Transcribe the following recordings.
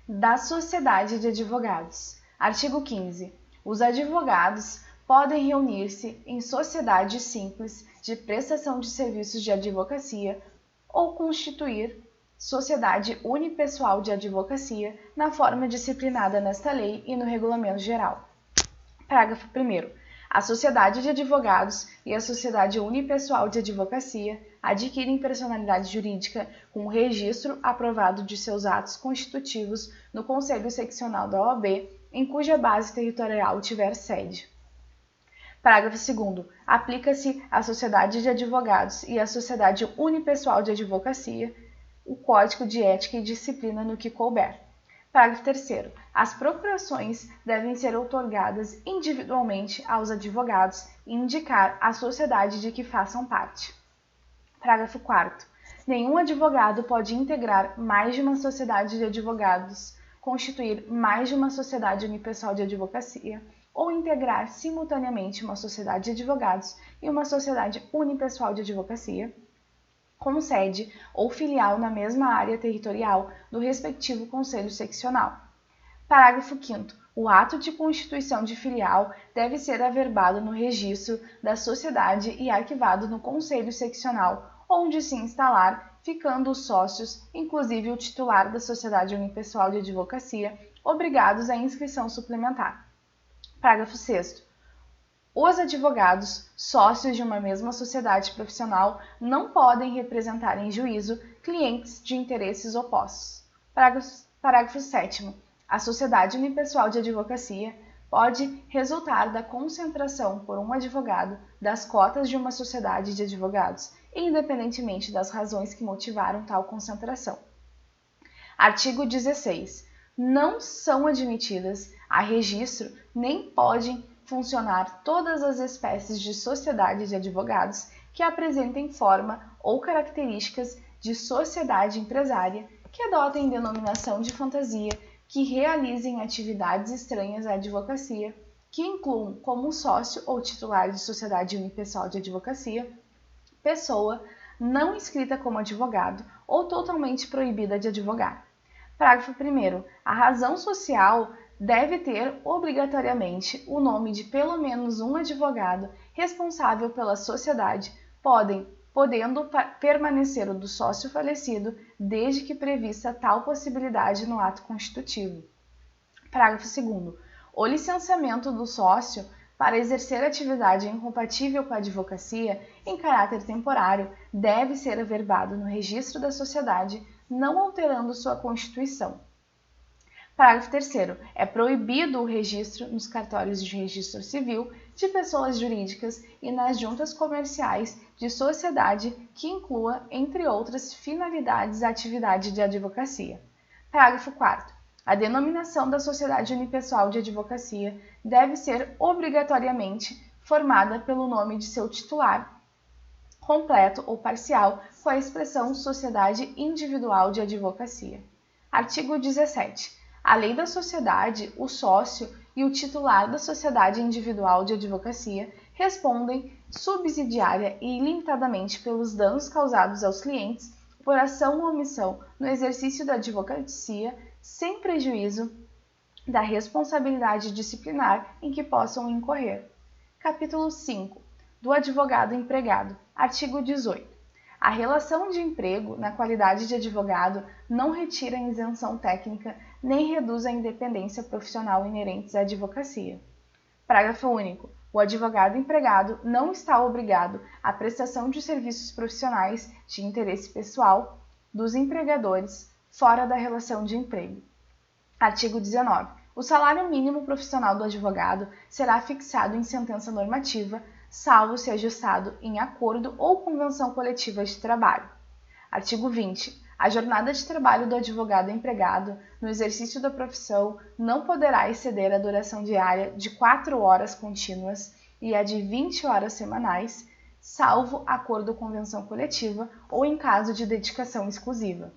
da Sociedade de Advogados. Artigo 15. Os advogados podem reunir-se em sociedade simples de prestação de serviços de advocacia ou constituir sociedade unipessoal de advocacia na forma disciplinada nesta lei e no regulamento geral. Parágrafo 1º. A sociedade de advogados e a sociedade unipessoal de advocacia adquirem personalidade jurídica com o registro aprovado de seus atos constitutivos no Conselho Seccional da OAB, em cuja base territorial tiver sede. Parágrafo 2º. Aplica-se à sociedade de advogados e à sociedade unipessoal de advocacia o Código de Ética e Disciplina no que couber. Parágrafo 3º. As procurações devem ser outorgadas individualmente aos advogados e indicar a sociedade de que façam parte. Parágrafo 4º. Nenhum advogado pode integrar mais de uma sociedade de advogados, constituir mais de uma sociedade unipessoal de advocacia ou integrar simultaneamente uma sociedade de advogados e uma sociedade unipessoal de advocacia, com sede ou filial na mesma área territorial do respectivo Conselho Seccional. Parágrafo 5º. O ato de constituição de filial deve ser averbado no registro da sociedade e arquivado no Conselho Seccional, onde se instalar, ficando os sócios, inclusive o titular da sociedade unipessoal de advocacia, obrigados à inscrição suplementar. Parágrafo 6º. Os advogados, sócios de uma mesma sociedade profissional, não podem representar em juízo clientes de interesses opostos. Parágrafo 7º. A sociedade unipessoal de advocacia pode resultar da concentração por um advogado das cotas de uma sociedade de advogados, independentemente das razões que motivaram tal concentração. Artigo 16. Não são admitidas a registro nem podem funcionar todas as espécies de sociedade de advogados que apresentem forma ou características de sociedade empresária, que adotem denominação de fantasia, que realizem atividades estranhas à advocacia, que incluam como sócio ou titular de sociedade unipessoal de advocacia, pessoa não inscrita como advogado ou totalmente proibida de advogar. Parágrafo 1º. A razão social deve ter obrigatoriamente o nome de pelo menos um advogado responsável pela sociedade, podendo permanecer o do sócio falecido, desde que prevista tal possibilidade no ato constitutivo. Parágrafo 2º. O licenciamento do sócio para exercer atividade incompatível com a advocacia em caráter temporário deve ser averbado no registro da sociedade, não alterando sua constituição. Parágrafo 3º. É proibido o registro nos cartórios de registro civil de pessoas jurídicas e nas juntas comerciais de sociedade que inclua, entre outras finalidades, a atividade de advocacia. Parágrafo 4º. A denominação da sociedade unipessoal de advocacia deve ser obrigatoriamente formada pelo nome de seu titular, completo ou parcial, com a expressão sociedade individual de advocacia. Artigo 17. A lei da sociedade, o sócio e o titular da sociedade individual de advocacia respondem subsidiária e ilimitadamente pelos danos causados aos clientes por ação ou omissão no exercício da advocacia, sem prejuízo da responsabilidade disciplinar em que possam incorrer. Capítulo 5. Do advogado empregado. Artigo 18. A relação de emprego, na qualidade de advogado, não retira a isenção técnica nem reduz a independência profissional inerentes à advocacia. Parágrafo único. O advogado empregado não está obrigado à prestação de serviços profissionais de interesse pessoal dos empregadores fora da relação de emprego. Artigo 19. O salário mínimo profissional do advogado será fixado em sentença normativa, salvo se ajustado em acordo ou convenção coletiva de trabalho. Artigo 20. A jornada de trabalho do advogado empregado no exercício da profissão não poderá exceder a duração diária de 4 horas contínuas e a de 20 horas semanais, salvo acordo ou convenção coletiva ou em caso de dedicação exclusiva.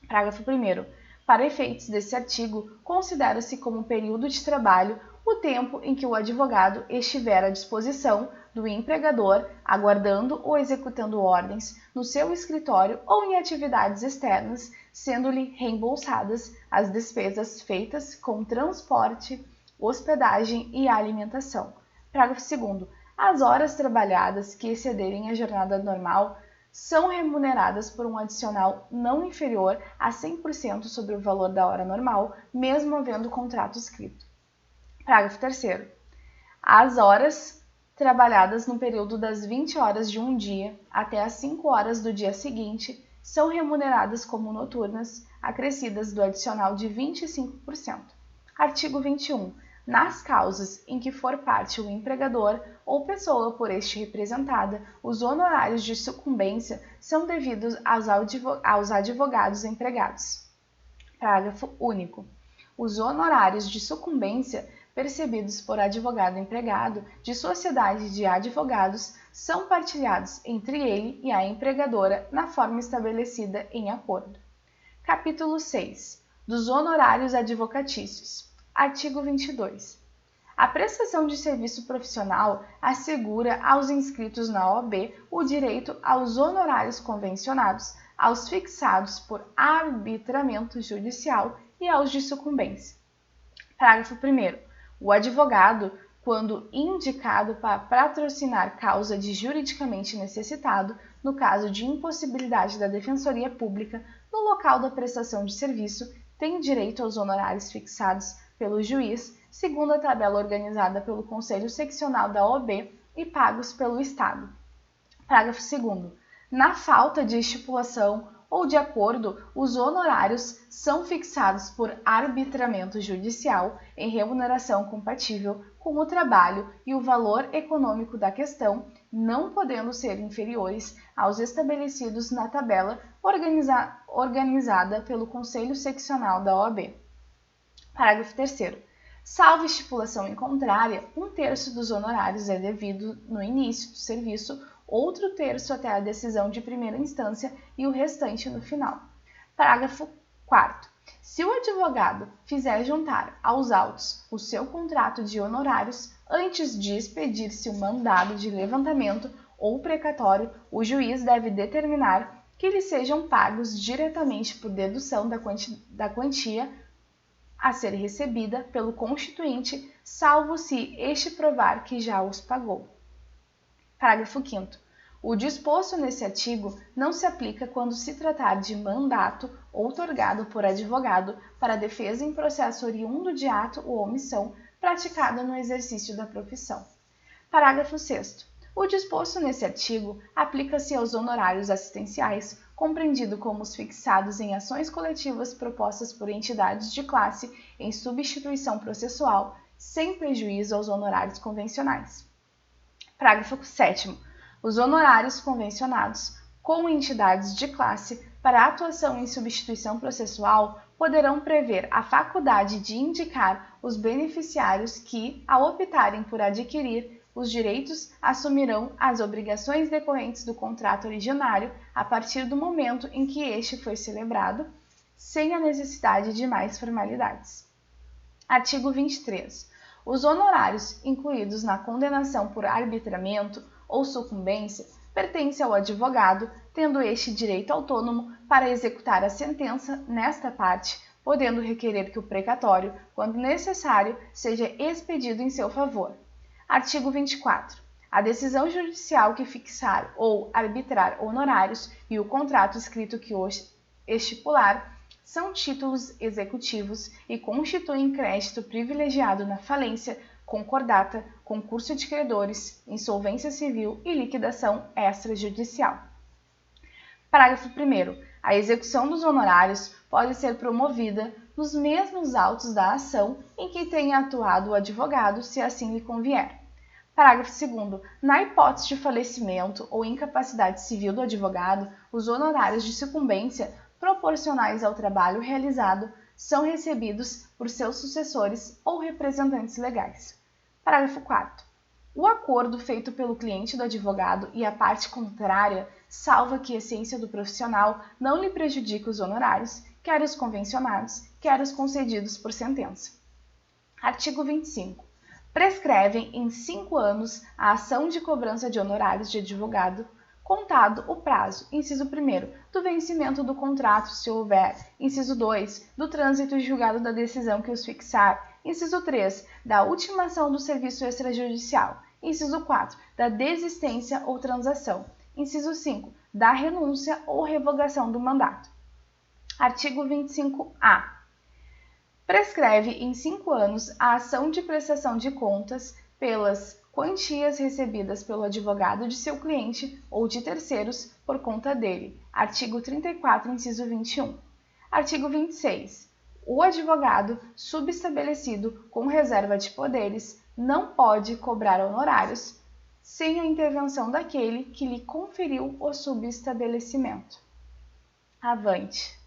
Parágrafo 1º. Para efeitos desse artigo, considera-se como período de trabalho o tempo em que o advogado estiver à disposição do empregador, aguardando ou executando ordens no seu escritório ou em atividades externas, sendo-lhe reembolsadas as despesas feitas com transporte, hospedagem e alimentação. Parágrafo 2º. As horas trabalhadas que excederem a jornada normal são remuneradas por um adicional não inferior a 100% sobre o valor da hora normal, mesmo havendo contrato escrito. Parágrafo 3º. As horas trabalhadas no período das 20 horas de um dia até as 5 horas do dia seguinte são remuneradas como noturnas, acrescidas do adicional de 25%. Artigo 21. Nas causas em que for parte o empregador ou pessoa por este representada, os honorários de sucumbência são devidos aos advogados empregados. Parágrafo único. Os honorários de sucumbência percebidos por advogado empregado de sociedade de advogados são partilhados entre ele e a empregadora na forma estabelecida em acordo. Capítulo 6. Dos honorários advocatícios. Artigo 22. A prestação de serviço profissional assegura aos inscritos na OAB o direito aos honorários convencionados, aos fixados por arbitramento judicial e aos de sucumbência. Parágrafo 1º. O advogado, quando indicado para patrocinar causa de juridicamente necessitado, no caso de impossibilidade da Defensoria Pública, no local da prestação de serviço, tem direito aos honorários fixados pelo juiz, segundo a tabela organizada pelo Conselho Seccional da OAB e pagos pelo Estado. Parágrafo 2º. Na falta de estipulação ou de acordo, os honorários são fixados por arbitramento judicial em remuneração compatível com o trabalho e o valor econômico da questão, não podendo ser inferiores aos estabelecidos na tabela organizada pelo Conselho Seccional da OAB. Parágrafo 3º. Salvo estipulação em contrária, 1/3 dos honorários é devido no início do serviço, outro terço até a decisão de primeira instância e o restante no final. Parágrafo 4º. Se o advogado fizer juntar aos autos o seu contrato de honorários antes de expedir-se o mandado de levantamento ou precatório, o juiz deve determinar que lhe sejam pagos diretamente por dedução da quantia a ser recebida pelo constituinte, salvo se este provar que já os pagou. Parágrafo 5º. O disposto nesse artigo não se aplica quando se tratar de mandato outorgado por advogado para defesa em processo oriundo de ato ou omissão praticada no exercício da profissão. Parágrafo 6º. O disposto nesse artigo aplica-se aos honorários assistenciais, compreendido como os fixados em ações coletivas propostas por entidades de classe em substituição processual, sem prejuízo aos honorários convencionais. Parágrafo 7º. Os honorários convencionados com entidades de classe para atuação em substituição processual poderão prever a faculdade de indicar os beneficiários que, ao optarem por adquirir os direitos, assumirão as obrigações decorrentes do contrato originário a partir do momento em que este foi celebrado, sem a necessidade de mais formalidades. Artigo 23. Os honorários incluídos na condenação por arbitramento ou sucumbência pertencem ao advogado, tendo este direito autônomo para executar a sentença nesta parte, podendo requerer que o precatório, quando necessário, seja expedido em seu favor. Artigo 24. A decisão judicial que fixar ou arbitrar honorários e o contrato escrito que os estipular são títulos executivos e constituem crédito privilegiado na falência, concordata, concurso de credores, insolvência civil e liquidação extrajudicial. Parágrafo 1º. A execução dos honorários pode ser promovida nos mesmos autos da ação em que tenha atuado o advogado, se assim lhe convier. Parágrafo 2º. Na hipótese de falecimento ou incapacidade civil do advogado, os honorários de sucumbência proporcionais ao trabalho realizado são recebidos por seus sucessores ou representantes legais. Parágrafo 4º. O acordo feito pelo cliente do advogado e a parte contrária salva que a essência do profissional não lhe prejudique os honorários, quer os convencionados, quer os concedidos por sentença. Artigo 25. prescrevem em 5 anos a ação de cobrança de honorários de advogado, contado o prazo, inciso 1º, do vencimento do contrato, se houver, inciso 2, do trânsito e julgado da decisão que os fixar, inciso 3, da ultimação do serviço extrajudicial, inciso 4, da desistência ou transação, inciso 5, da renúncia ou revogação do mandato. Artigo 25-A. Prescreve em 5 anos a ação de prestação de contas pelas quantias recebidas pelo advogado de seu cliente ou de terceiros por conta dele. Artigo 34, inciso 21. Artigo 26. O advogado subestabelecido com reserva de poderes não pode cobrar honorários sem a intervenção daquele que lhe conferiu o subestabelecimento. Avante!